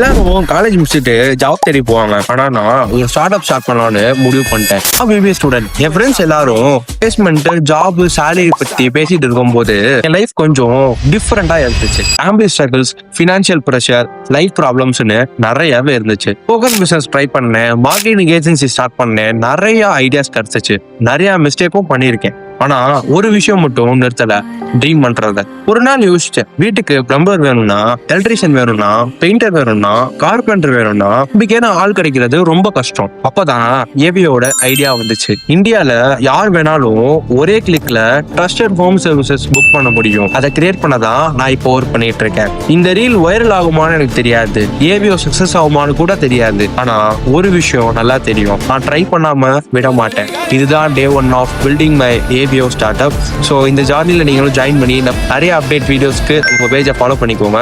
எல்லாரும் காலேஜ் முடிச்சுட்டு ஜாப் தேடி போவாங்க. ஆனா நான் ஒரு ஸ்டார்ட் அப் ஸ்டார்ட் பண்ணலாம்னு முடிவு பண்ணிட்டேன். பிபிஏ ஸ்டூடெண்ட் என் ஃப்ரெண்ட்ஸ் எல்லாரும் பிளேஸ்மெண்ட், ஜாப், சேலரி பத்தி பேசிட்டு இருக்கும் போது என் லைஃப் கொஞ்சம் டிஃப்ரெண்டா இருந்துச்சு. Family struggles, financial pressure, life ப்ராப்ளம்ஸ்னு நிறையவே இருந்துச்சு. போக்கஸ் பிசினஸ் ட்ரை பண்ணேன், மார்க்கெட்டிங் ஏஜென்சி ஸ்டார்ட் பண்ணேன், நிறைய ஐடியாஸ் கிடைச்சிச்சு, நிறைய மிஸ்டேக்கும் பண்ணியிருக்கேன். ஆனா ஒரு விஷயம் மட்டும் நிறுத்தல, ட்ரீம் பண்றத. ஒரு நாள் யோசிச்சேன், வீட்டுக்கு பிளம்பர் வேணும்னா, எலக்ட்ரீஷியன் வேணும்னா, பெயிண்டர் வேணும்னா, கார்பெண்டர் வேணும்னா இப்படிக்கான ஆள் கிடைக்கிறது ரொம்ப கஷ்டம். அப்பதான் ஏவியோட ஐடியா வந்துச்சு. இந்தியால யார் வேணாலும் ஒரே கிளிக்ல ட்ரஸ்டட் ஹோம் சர்வீசஸ் புக் பண்ண முடியும். அதை கிரியேட் பண்ணதான் நான் இப்போ ஒர்க் பண்ணிட்டு இருக்கேன். இந்த ரீல் வைரல் ஆகுமான்னு எனக்கு தெரியாது, ஏவியோ சக்சஸ் ஆகுமான்னு கூட தெரியாது. ஆனா ஒரு விஷயம் நல்லா தெரியும், நான் ட்ரை பண்ணாம விட மாட்டேன். இதுதான் day 1 of building my Avio startup. So இந்த ஜர்னியில் நீங்களும் ஜாயின் பண்ணி நிறைய அப்டேட் வீடியோஸ்க்கு உங்க பேஜை ஃபாலோ பண்ணிக்கோங்க.